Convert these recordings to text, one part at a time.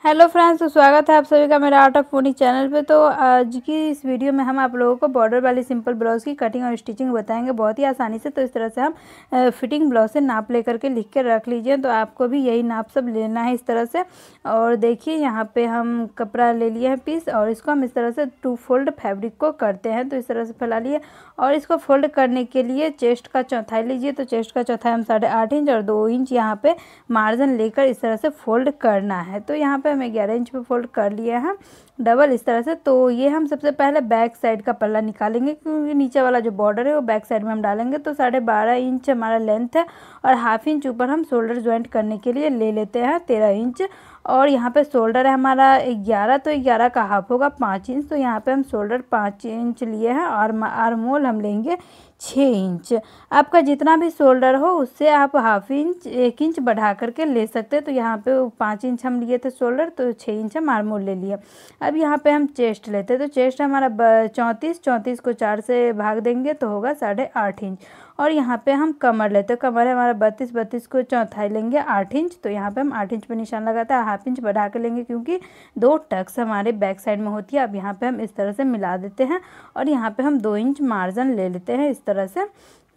Hello friends, तो स्वागत है आप सभी का मेरा आर्ट ऑफ फोनिक चैनल पे। तो आज की इस वीडियो में हम आप लोगों को बॉर्डर वाली सिंपल ब्लाउज़ की कटिंग और स्टिचिंग बताएंगे बहुत ही आसानी से। तो इस तरह से हम फिटिंग ब्लाउज से नाप लेकर के लिख के रख लीजिए। तो आपको भी यही नाप सब लेना है इस तरह से। और देखिए यहाँ पे हम कपड़ा ले लिए हैं पीस, और इसको हम इस तरह से 2 फोल्ड फैब्रिक को करते हैं। तो इस तरह से फैला लिए, और इसको फोल्ड करने के लिए चेस्ट का चौथाई लीजिए। तो चेस्ट का चौथाई हम 8.5 इंच और 2 इंच यहाँ पे मार्जिन लेकर इस तरह से फोल्ड करना है। तो यहाँ पे हम 11 इंच पे फोल्ड कर लिए हैं डबल इस तरह से। तो ये हम सबसे पहले बैक साइड का पल्ला निकालेंगे, क्योंकि नीचे वाला जो बॉर्डर है वो बैक साइड में हम डालेंगे। तो 12.5 इंच हमारा लेंथ है, और हाफ इंच ऊपर हम शोल्डर ज्वाइंट करने के लिए ले लेते हैं 13 इंच। और यहाँ पे शोल्डर है हमारा 11, तो 11 का हाफ होगा 5 इंच। तो यहाँ पे हम शोल्डर 5 इंच लिए हैं, और आर्म होल हम लेंगे 6 इंच। आपका जितना भी शोल्डर हो उससे आप हाफ इंच 1 इंच बढ़ा करके ले सकते हैं। तो यहाँ पे 5 इंच हम लिए थे शोल्डर, तो 6 इंच हम आर्म होल ले लिए। अब यहाँ पे हम चेस्ट लेते हैं। तो चेस्ट हमारा 34 को 4 से भाग देंगे तो होगा 8.5 इंच। और यहाँ पे हम कमर लेते हैं। कमर है हमारा 32 को चौथाई लेंगे 8 इंच। तो यहाँ पे हम 8 इंच पे निशान लगाते हैं, हाफ इंच बढ़ा के लेंगे क्योंकि 2 टक्स हमारे बैक साइड में होती है। अब यहाँ पे हम इस तरह से मिला देते हैं, और यहाँ पे हम 2 इंच मार्जिन ले लेते हैं इस तरह से।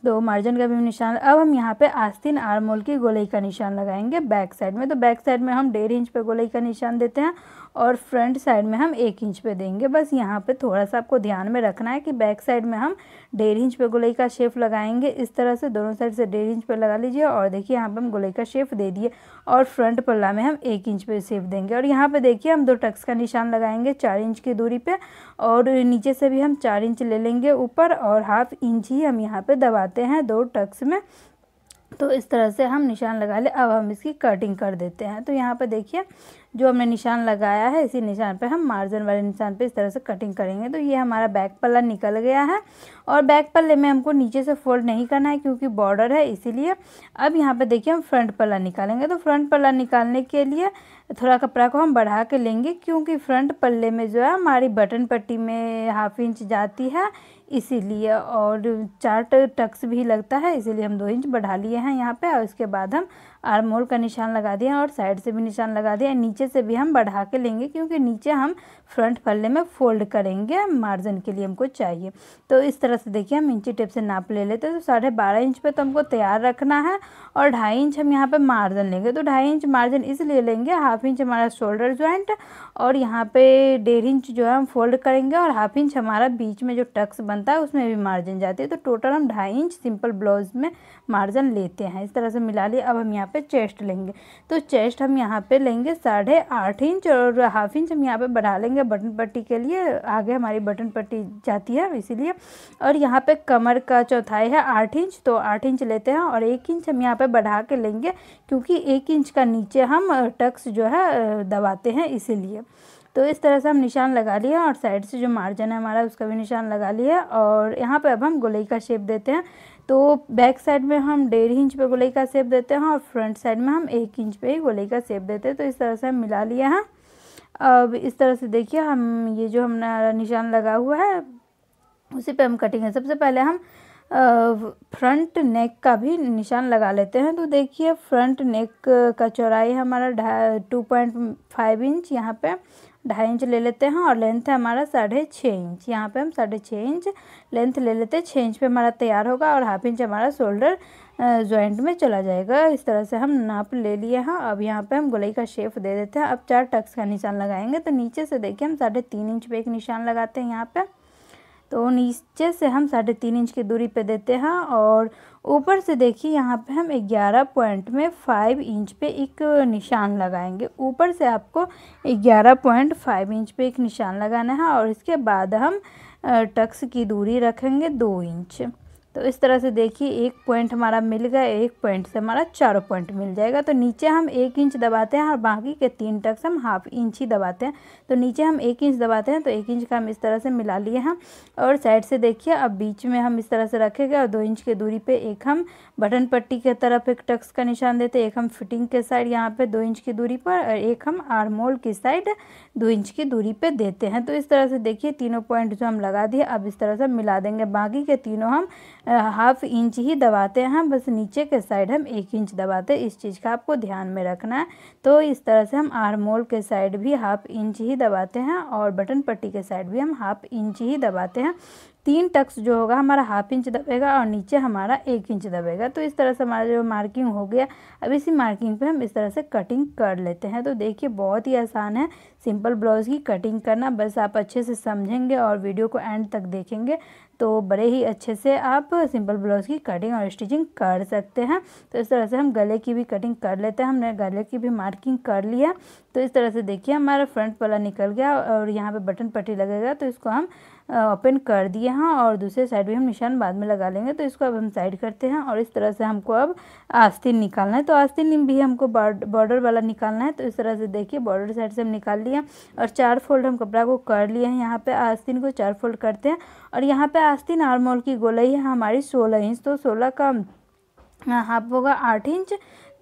2 मार्जिन का भी निशान। अब हम यहाँ पे आस्तीन आर्म होल की गोलाई का निशान लगाएंगे बैक साइड में। तो बैक साइड में हम 1.5 इंच पे गोलाई का निशान देते हैं, और फ्रंट साइड में हम 1 इंच पे देंगे। बस यहाँ पे थोड़ा सा आपको ध्यान में रखना है कि बैक साइड में हम 1.5 इंच पे गोलाई का शेप लगाएंगे इस तरह से। दोनों साइड से 1.5 इंच पे लगा लीजिए, और देखिए यहाँ पे हम गोलाई का शेप दे दिए। और फ्रंट पल्ला में हम 1 इंच पे शेप देंगे। और यहाँ पे देखिए हम 2 टक्स का निशान लगाएंगे 4 इंच की दूरी पे, और नीचे से भी हम 4 इंच ले लेंगे ऊपर, और हाफ इंच ही हम यहाँ पे दबाते हैं 2 टक्स में। तो इस तरह से हम निशान लगा ले। अब हम इसकी कटिंग कर देते हैं। तो यहाँ पे देखिए जो हमने निशान लगाया है, इसी निशान पे हम मार्जिन वाले निशान पे इस तरह से कटिंग करेंगे। तो ये हमारा बैक पल्ला निकल गया है, और बैक पल्ले में हमको नीचे से फोल्ड नहीं करना है क्योंकि बॉर्डर है इसीलिए। अब यहाँ पे देखिए हम फ्रंट पल्ला निकालेंगे। तो फ्रंट पल्ला निकालने के लिए थोड़ा कपड़ा को हम बढ़ा के लेंगे, क्योंकि फ्रंट पल्ले में जो है हमारी बटन पट्टी में हाफ इंच जाती है इसीलिए, और 4 टक्स भी लगता है इसीलिए हम 2 इंच बढ़ा लिए हैं यहाँ पे। और उसके बाद हम आर्म होल का निशान लगा दिया, और साइड से भी निशान लगा दिया। नीचे से भी हम बढ़ा के लेंगे क्योंकि नीचे हम फ्रंट पल्ले में फोल्ड करेंगे, मार्जिन के लिए हमको चाहिए। तो इस तरह से देखिए हम इंची टेप से नाप ले लेते हैं। तो 12.5 इंच पे तो हमको तैयार रखना है, और 2.5 इंच हम यहाँ पे मार्जिन लेंगे। तो 2.5 इंच मार्जिन इसलिए लेंगे, हाफ इंच हमारा शोल्डर ज्वाइंट, और यहाँ पे 1.5 इंच जो है हम फोल्ड करेंगे, और हाफ इंच हमारा बीच में जो टक्स बनता है उसमें भी मार्जिन जाती है। तो टोटल हम 2.5 इंच सिंपल ब्लाउज में मार्जिन लेते हैं। इस तरह से मिला लिए। अब हम यहाँ पे चेस्ट लेंगे। तो चेस्ट हम यहाँ पे लेंगे 8.5 इंच, और हाफ इंच हम यहाँ पे बढ़ा लेंगे बटन पट्टी के लिए, आगे हमारी बटन पट्टी जाती है इसीलिए। और यहाँ पे कमर का चौथाई है 8 इंच, तो 8 इंच लेते हैं, और 1 इंच हम यहाँ पे बढ़ा के लेंगे क्योंकि 1 इंच का नीचे हम टक्स जो है दबाते हैं इसीलिए। तो इस तरह से हम निशान लगा लिए, और साइड से जो मार्जिन है हमारा उसका भी निशान लगा लिया। और यहाँ पे अब हम गोलाई का शेप देते हैं। तो बैक साइड में हम 1.5 इंच पे गोलाई का शेप देते हैं, और फ्रंट साइड में हम 1 इंच पे ही गोलाई का शेप देते हैं। तो इस तरह से हम मिला लिया है। अब इस तरह से देखिए हम ये जो हमारा निशान लगा हुआ है उसी पे हम कटिंग है। सबसे पहले हम फ्रंट नेक का भी निशान लगा लेते हैं। तो देखिए फ्रंट नेक का चौड़ाई हमारा 2.5 इंच, यहाँ पे 2.5 इंच ले लेते हैं, और लेंथ है हमारा 6.5 इंच। यहाँ पे हम 6.5 इंच लेंथ ले लेते हैं। 6 इंच पे हमारा तैयार होगा, और हाफ इंच हमारा शोल्डर जॉइंट में चला जाएगा। इस तरह से हम नाप ले लिए हैं। अब यहाँ पे हम गोलाई का शेप दे देते हैं। अब 4 टक्स का निशान लगाएंगे। तो नीचे से देखिए हम 3.5 इंच पे एक निशान लगाते हैं यहाँ पे। तो नीचे से हम 3.5 इंच की दूरी पे देते हैं, और ऊपर से देखिए यहाँ पे हम 11 पॉइंट में 5 इंच पे एक निशान लगाएंगे। ऊपर से आपको 11.5 इंच पे एक निशान लगाना है, और इसके बाद हम टक्स की दूरी रखेंगे 2 इंच। तो इस तरह से देखिए एक पॉइंट हमारा मिल गया, एक पॉइंट से हमारा 4 पॉइंट मिल जाएगा। तो नीचे हम 1 इंच दबाते हैं, और बाकी के 3 टक्स हम हाफ इंच ही दबाते हैं। तो नीचे हम 1 इंच दबाते हैं, तो 1 इंच का हम इस तरह से मिला लिए हैं। और साइड से देखिए अब बीच में हम इस तरह से रखेंगे, और 2 इंच की दूरी पे एक हम बटन पट्टी के तरफ एक टक्स का निशान देते हैं, एक हम फिटिंग के साइड यहाँ पे 2 इंच की दूरी पर, और एक हम आर्म होल की साइड 2 इंच की दूरी पे देते हैं। तो इस तरह से देखिए तीनों पॉइंट जो हम लगा दिए, अब इस तरह से मिला देंगे। बाकी के तीनों हम हाफ इंच ही दबाते हैं, बस नीचे के साइड हम 1 इंच दबाते हैं। इस चीज़ का आपको ध्यान में रखना है। तो इस तरह से हम आर्म होल के साइड भी हाफ इंच ही दबाते हैं और बटन पट्टी के साइड भी हम हाफ इंच ही दबाते हैं। 3 टक्स जो होगा हमारा हाफ इंच दबेगा और नीचे हमारा 1 इंच दबेगा। तो इस तरह से हमारा जो मार्किंग हो गया, अब इसी मार्किंग पे हम इस तरह से कटिंग कर लेते हैं। तो देखिए बहुत ही आसान है सिंपल ब्लाउज़ की कटिंग करना, बस आप अच्छे से समझेंगे और वीडियो को एंड तक देखेंगे तो बड़े ही अच्छे से आप सिंपल ब्लाउज़ की कटिंग और स्टिचिंग कर सकते हैं। तो इस तरह से हम गले की भी कटिंग कर लेते हैं। हमने गले की भी मार्किंग कर लिया। तो इस तरह से देखिए हमारा फ्रंट पल्ला निकल गया और यहाँ पे बटन पट्टी लगेगा, तो इसको हम ओपन कर दिए हैं और दूसरे साइड भी हम निशान बाद में लगा लेंगे। तो इसको अब हम साइड करते हैं और इस तरह से हमको अब आस्तीन निकालना है। तो आस्तीन भी हमको बॉर्डर वाला निकालना है। तो इस तरह से देखिए बॉर्डर साइड से हम निकाल लिया और 4 फोल्ड हम कपड़ा को कर लिए हैं। यहाँ पे आस्तीन को 4 फोल्ड करते हैं और यहाँ पे आस्तीन आर्म होल की गोलाई है हमारी 16 इंच। तो 16 का हाफ होगा 8 इंच।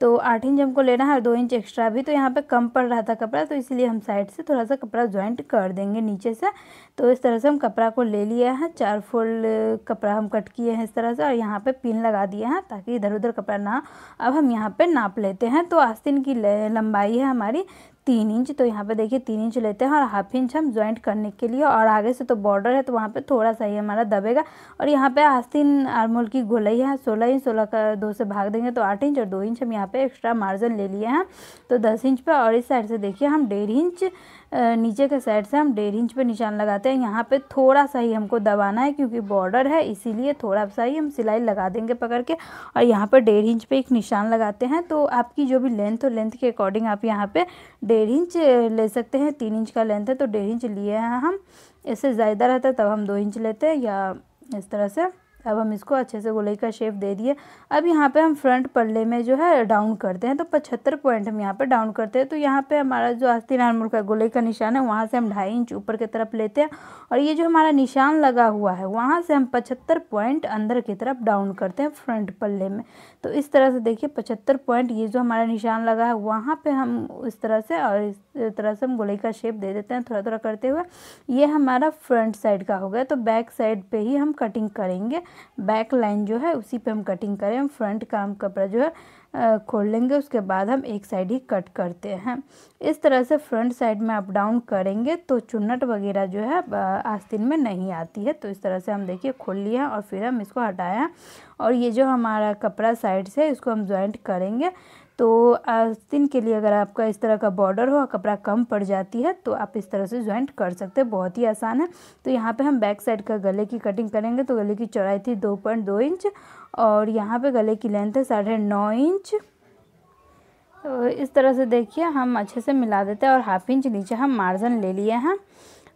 तो 8 इंच हमको लेना है और 2 इंच एक्स्ट्रा भी, तो यहाँ पे कम पड़ रहा था कपड़ा, तो इसलिए हम साइड से थोड़ा सा कपड़ा ज्वाइंट कर देंगे नीचे से। तो इस तरह से हम कपड़ा को ले लिया है, 4 फोल्ड कपड़ा हम कट किए हैं इस तरह से और यहाँ पे पिन लगा दिए हैं ताकि इधर उधर कपड़ा ना। अब हम यहाँ पे नाप लेते हैं। तो आस्तीन की लंबाई है हमारी 3 इंच। तो यहाँ पे देखिए 3 इंच लेते हैं और हाफ इंच हम ज्वाइंट करने के लिए, और आगे से तो बॉर्डर है तो वहाँ पे थोड़ा सा ही हमारा दबेगा। और यहाँ पे आस्तीन आर्म होल की गोलाई है 16 इंच, 16 का 2 से भाग देंगे तो 8 इंच और 2 इंच हम यहाँ पे एक्स्ट्रा मार्जिन ले लिए हैं तो 10 इंच पे। और इस साइड से देखिए हम 1.5 इंच नीचे के साइड से हम 1.5 इंच पे निशान लगाते हैं। यहाँ पे थोड़ा सा ही हमको दबाना है क्योंकि बॉर्डर है, इसीलिए थोड़ा सा ही हम सिलाई लगा देंगे पकड़ के और यहाँ पे 1.5 इंच पे एक निशान लगाते हैं। तो आपकी जो भी लेंथ हो, लेंथ के अकॉर्डिंग आप यहाँ पे 1.5 इंच ले सकते हैं। 3 इंच का लेंथ है तो 1.5 इंच लिए हैं हम। इससे ज़्यादा रहता है तब हम 2 इंच लेते हैं या इस तरह से। अब हम इसको अच्छे से गोलाई का शेप दे दिए। अब यहाँ पे हम फ्रंट पल्ले में जो है डाउन करते हैं, तो 75 पॉइंट हम यहाँ पे डाउन करते हैं। तो यहाँ पे हमारा जो आस्तीन आर्म होल का गोलाई का निशान है वहाँ से हम 2.5 इंच ऊपर की तरफ लेते हैं और ये जो हमारा निशान लगा हुआ है वहाँ से हम 75 पॉइंट अंदर की तरफ डाउन करते हैं फ्रंट पल्ले में। तो इस तरह से देखिए 75 पॉइंट ये जो हमारा निशान लगा है वहाँ पे हम इस तरह से और इस तरह से हम गोलाई का शेप दे देते हैं थोड़ा थोड़ा करते हुए। ये हमारा फ्रंट साइड का हो गया। तो बैक साइड पे ही हम कटिंग करेंगे, बैक लाइन जो है उसी पे हम कटिंग करें। हम फ्रंट का हम कपड़ा जो है खोल लेंगे, उसके बाद हम एक साइड ही कट करते हैं। इस तरह से फ्रंट साइड में अप डाउन करेंगे तो चुन्नट वगैरह जो है आस्तीन में नहीं आती है। तो इस तरह से हम देखिए खोल लिया और फिर हम इसको हटाया और ये जो हमारा कपड़ा साइड से इसको हम ज्वाइंट करेंगे। तो आस्तीन के लिए अगर आपका इस तरह का बॉर्डर हो, कपड़ा कम पड़ जाती है तो आप इस तरह से ज्वाइंट कर सकते हैं, बहुत ही आसान है। तो यहाँ पे हम बैक साइड का गले की कटिंग करेंगे। तो गले की चौड़ाई थी 2.2 इंच और यहाँ पे गले की लेंथ है 9.5 इंच। तो इस तरह से देखिए हम अच्छे से मिला देते हैं और हाफ इंच नीचे हम मार्जिन ले लिए हैं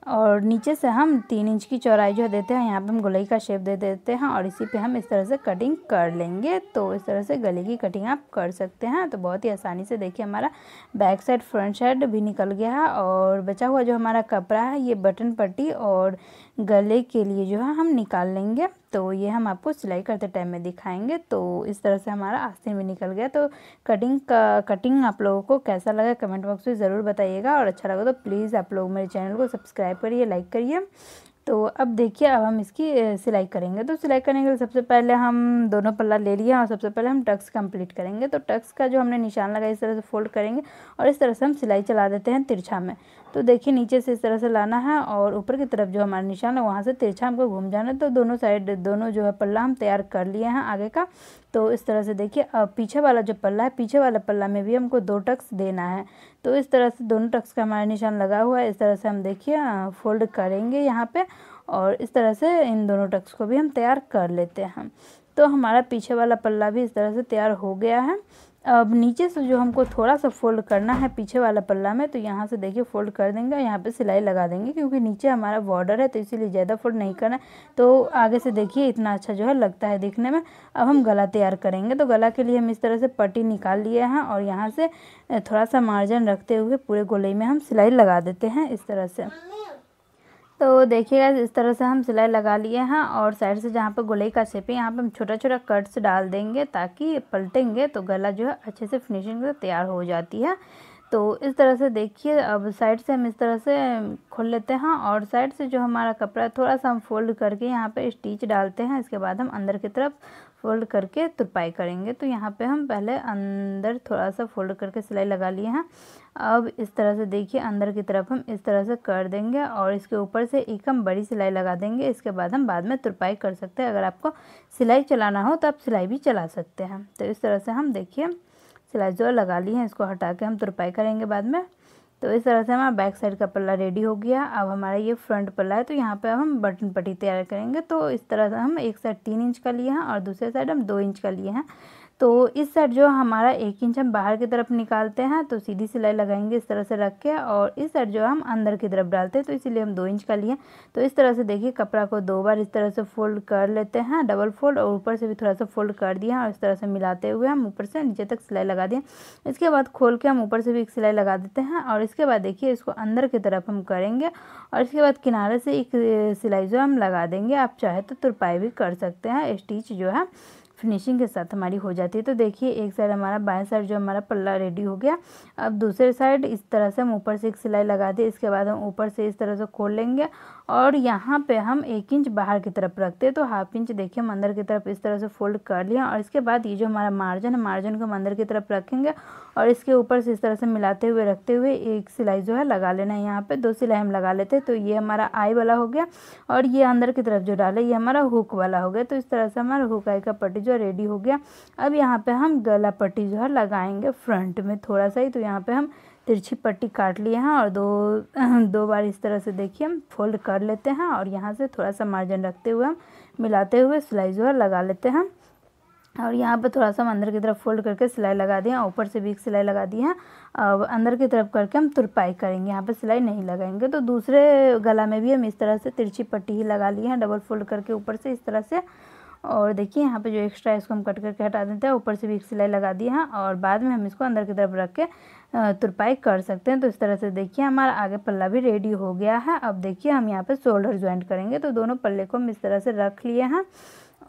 और नीचे से हम 3 इंच की चौड़ाई जो देते हैं यहाँ पे हम गोलाई का शेप दे देते हैं और इसी पे हम इस तरह से कटिंग कर लेंगे। तो इस तरह से गले की कटिंग आप कर सकते हैं। तो बहुत ही आसानी से देखिए हमारा बैक साइड फ्रंट साइड भी निकल गया है और बचा हुआ जो हमारा कपड़ा है ये बटन पट्टी और गले के लिए जो है हम निकाल लेंगे। तो ये हम आपको सिलाई करते टाइम में दिखाएंगे। तो इस तरह से हमारा आस्तीन भी निकल गया। तो कटिंग आप लोगों को कैसा लगा कमेंट बॉक्स में ज़रूर बताइएगा और अच्छा लगा तो प्लीज़ आप लोग मेरे चैनल को सब्सक्राइब करिए, लाइक करिए। तो अब देखिए अब हम इसकी सिलाई करेंगे। तो सिलाई करने के लिए सबसे पहले हम दोनों पल्ला ले लिए और सबसे पहले हम टक्स कंप्लीट करेंगे। तो टक्स का जो हमने निशान लगाया इस तरह से फोल्ड करेंगे और इस तरह से हम सिलाई चला देते हैं तिरछा में। तो देखिए नीचे से इस तरह से लाना है और ऊपर की तरफ जो हमारा निशान है वहाँ से तिरछा हमको घूम जाना है। तो दोनों साइड दोनों जो है पल्ला हम तैयार कर लिए हैं आगे का। तो इस तरह से देखिए अब पीछे वाला जो पल्ला है, पीछे वाला पल्ला में भी हमको 2 टक्स देना है। तो इस तरह से दोनों टक्स का हमारा निशान लगा हुआ है। इस तरह से हम देखिए फोल्ड करेंगे यहाँ पे और इस तरह से इन दोनों टक्स को भी हम तैयार कर लेते हैं। तो हमारा पीछे वाला पल्ला भी इस तरह से तैयार हो गया है। अब नीचे से जो हमको थोड़ा सा फोल्ड करना है पीछे वाला पल्ला में, तो यहाँ से देखिए फोल्ड कर देंगे और यहाँ पे सिलाई लगा देंगे क्योंकि नीचे हमारा बॉर्डर है तो इसीलिए ज़्यादा फोल्ड नहीं करना है। तो आगे से देखिए इतना अच्छा जो है लगता है दिखने में। अब हम गला तैयार करेंगे। तो गला के लिए हम इस तरह से पट्टी निकाल लिए हैं और यहाँ से थोड़ा सा मार्जिन रखते हुए पूरे गोलाई में हम सिलाई लगा देते हैं इस तरह से। तो देखिएगा इस तरह से हम सिलाई लगा लिए हैं और साइड से जहाँ पर गोलाई का शेप है यहाँ पे हम छोटा छोटा कट्स डाल देंगे ताकि पलटेंगे तो गला जो है अच्छे से फिनिशिंग से तैयार हो जाती है। तो इस तरह से देखिए, अब साइड से हम इस तरह से खोल लेते हैं और साइड से जो हमारा कपड़ा थोड़ा सा हम फोल्ड करके यहाँ पे स्टिच डालते हैं। इसके बाद हम अंदर की तरफ फोल्ड करके तुरपाई करेंगे। तो यहाँ पे हम पहले अंदर थोड़ा सा फोल्ड करके सिलाई लगा लिए हैं। अब इस तरह से देखिए अंदर की तरफ हम इस तरह से कर देंगे और इसके ऊपर से एक हम बड़ी सिलाई लगा देंगे। इसके बाद हम बाद में तुरपाई कर सकते हैं। अगर आपको सिलाई चलाना हो तो आप सिलाई भी चला सकते हैं। तो इस तरह से हम देखिए सिलाई जो लगा ली है, इसको हटा के हम तुरपाई करेंगे बाद में। तो इस तरह से हमारा बैक साइड का पल्ला रेडी हो गया। अब हमारा ये फ्रंट पल्ला है, तो यहाँ पे हम बटन पट्टी तैयार करेंगे। तो इस तरह से हम एक साइड 3 इंच का लिए हैं और दूसरे साइड हम 2 इंच का लिए हैं। तो इस साइड जो हमारा 1 इंच हम बाहर की तरफ निकालते हैं, तो सीधी सिलाई लगाएंगे इस तरह से रख के, और इस साइड जो हम अंदर की तरफ डालते हैं, तो इसीलिए हम 2 इंच का लिए। तो इस तरह से देखिए कपड़ा को 2 बार इस तरह से फोल्ड कर लेते हैं, डबल फोल्ड, और ऊपर से भी थोड़ा सा फोल्ड कर दिया और इस तरह से मिलाते हुए हम ऊपर से नीचे तक सिलाई लगा दिए। इसके बाद खोल के हम ऊपर से भी एक सिलाई लगा देते हैं और इसके बाद देखिए इसको अंदर की तरफ हम करेंगे और इसके बाद किनारे से एक सिलाई जो हम लगा देंगे। आप चाहे तो तुरपाई भी कर सकते हैं, स्टिच जो है फिनिशिंग के साथ हमारी हो जाती है। तो देखिए एक साइड हमारा बाएं साइड जो हमारा पल्ला रेडी हो गया। अब दूसरे साइड इस तरह से हम ऊपर से एक सिलाई लगा दें। इसके बाद हम ऊपर से इस तरह से खोल लेंगे और यहाँ पे हम 1 इंच बाहर की तरफ रखते हैं, तो हाफ इंच देखिए हम अंदर की तरफ इस तरह से फोल्ड कर लिया। और इसके बाद ये जो हमारा मार्जिन है, मार्जिन को हम अंदर की तरफ रखेंगे और इसके ऊपर से इस तरह से मिलाते हुए रखते हुए एक सिलाई जो है लगा लेना है। यहाँ पे 2 सिलाई हम लगा लेते हैं। तो ये हमारा आई वाला हो गया और ये अंदर की तरफ जो डाला ये हमारा हुक वाला हो गया। तो इस तरह से हमारा हुक आई का पट्टी जो रेडी हो गया। अब यहाँ पे हम गला पट्टी जो है लगाएंगे फ्रंट में थोड़ा सा ही। तो यहाँ पे हम तिरछी पट्टी काट लिए हैं और दो बार इस तरह से देखिए हम फोल्ड कर लेते हैं और यहाँ से थोड़ा सा मार्जिन रखते हुए हम मिलाते हुए सिलाई जो है लगा लेते हैं। और यहाँ पे थोड़ा सा हम अंदर की तरफ फोल्ड करके सिलाई लगा दिए, ऊपर से भी एक सिलाई लगा दी है। अब अंदर की तरफ करके हम तुरपाई करेंगे, यहाँ पे सिलाई नहीं लगाएंगे। तो दूसरे गला में भी हम इस तरह से तिरछी पट्टी ही लगा ली है, डबल फोल्ड करके ऊपर से इस तरह से। और देखिए यहाँ पे जो एक्स्ट्रा है इसको हम कट करके हटा देते हैं, ऊपर से भी एक सिलाई लगा दी है और बाद में हम इसको अंदर की तरफ रख के तुरपाई कर सकते हैं। तो इस तरह से देखिए हमारा आगे पल्ला भी रेडी हो गया है। अब देखिए हम यहाँ पे शोल्डर ज्वाइंट करेंगे। तो दोनों पल्ले को हम इस तरह से रख लिए हैं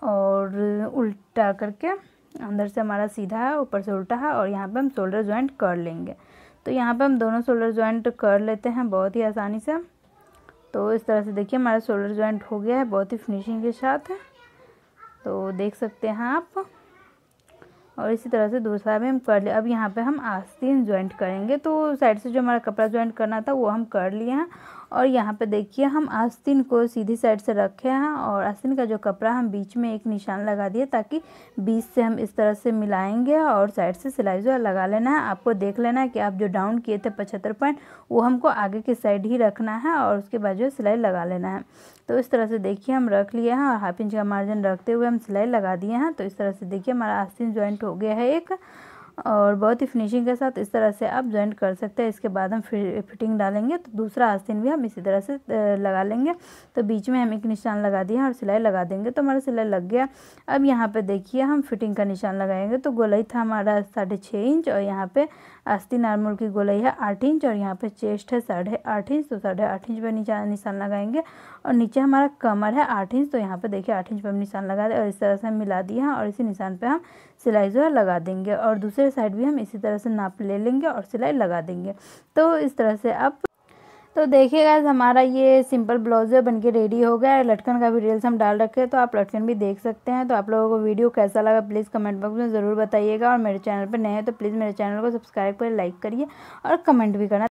और उल्टा करके अंदर से हमारा सीधा है, ऊपर से उल्टा है, और यहाँ पे हम शोल्डर ज्वाइंट कर लेंगे। तो यहाँ पे हम दोनों शोल्डर ज्वाइंट कर लेते हैं बहुत ही आसानी से। तो इस तरह से देखिए हमारा शोल्डर ज्वाइंट हो गया है बहुत ही फिनिशिंग के साथ है, तो देख सकते हैं आप। और इसी तरह से दूसरा भी हम कर लिया। अब यहाँ पे हम आस्तीन ज्वाइंट करेंगे। तो साइड से जो हमारा कपड़ा ज्वाइंट करना था वो हम कर लिए हैं और यहाँ पे देखिए हम आस्तीन को सीधी साइड से रखे हैं और आस्तीन का जो कपड़ा हम बीच में एक निशान लगा दिए ताकि बीच से हम इस तरह से मिलाएंगे और साइड से सिलाई जो लगा लेना है। आपको देख लेना है कि आप जो डाउन किए थे 75 पॉइंट वो हमको आगे की साइड ही रखना है और उसके बाद जो सिलाई लगा लेना है। तो इस तरह से देखिए हम रख लिए हैं और हाफ इंच का मार्जिन रखते हुए हम सिलाई लगा दिए हैं। तो इस तरह से देखिए हमारा आस्तीन ज्वाइंट हो गया है एक, और बहुत ही फिनिशिंग के साथ इस तरह से आप ज्वाइंट कर सकते हैं। इसके बाद हम फिटिंग डालेंगे तो दूसरा आस्तीन भी हम इसी तरह से लगा लेंगे। तो बीच में हम एक निशान लगा दिए हैं और सिलाई लगा देंगे तो हमारा सिलाई लग गया। अब यहाँ पे देखिए हम फिटिंग का निशान लगाएंगे। तो गोलाई था हमारा 6.5 इंच और यहाँ पे आस्तीन आर्मोल की गोलाई है 8 इंच और यहाँ पे चेस्ट है 8.5 इंच। तो 8.5 इंच पर निशान लगाएंगे और नीचे हमारा कमर है 8 इंच। तो यहाँ पे देखिए 8 इंच पर हम निशान लगा दें और इस तरह से हम मिला दिए हैं और इसी निशान पे हम सिलाई जो है लगा देंगे और दूसरे साइड भी हम इसी तरह से नाप ले लेंगे और सिलाई लगा देंगे। तो इस तरह से आप तो देखिए गाइस हमारा ये सिंपल ब्लाउज बनके रेडी हो गया है। लटकन का भी डिटेल्स हम डाल रखे हैं तो आप लटकन भी देख सकते हैं। तो आप लोगों को वीडियो कैसा लगा प्लीज़ कमेंट बॉक्स में ज़रूर बताइएगा और मेरे चैनल पर नए हैं तो प्लीज़ मेरे चैनल को सब्सक्राइब करिए, लाइक करिए और कमेंट भी करना।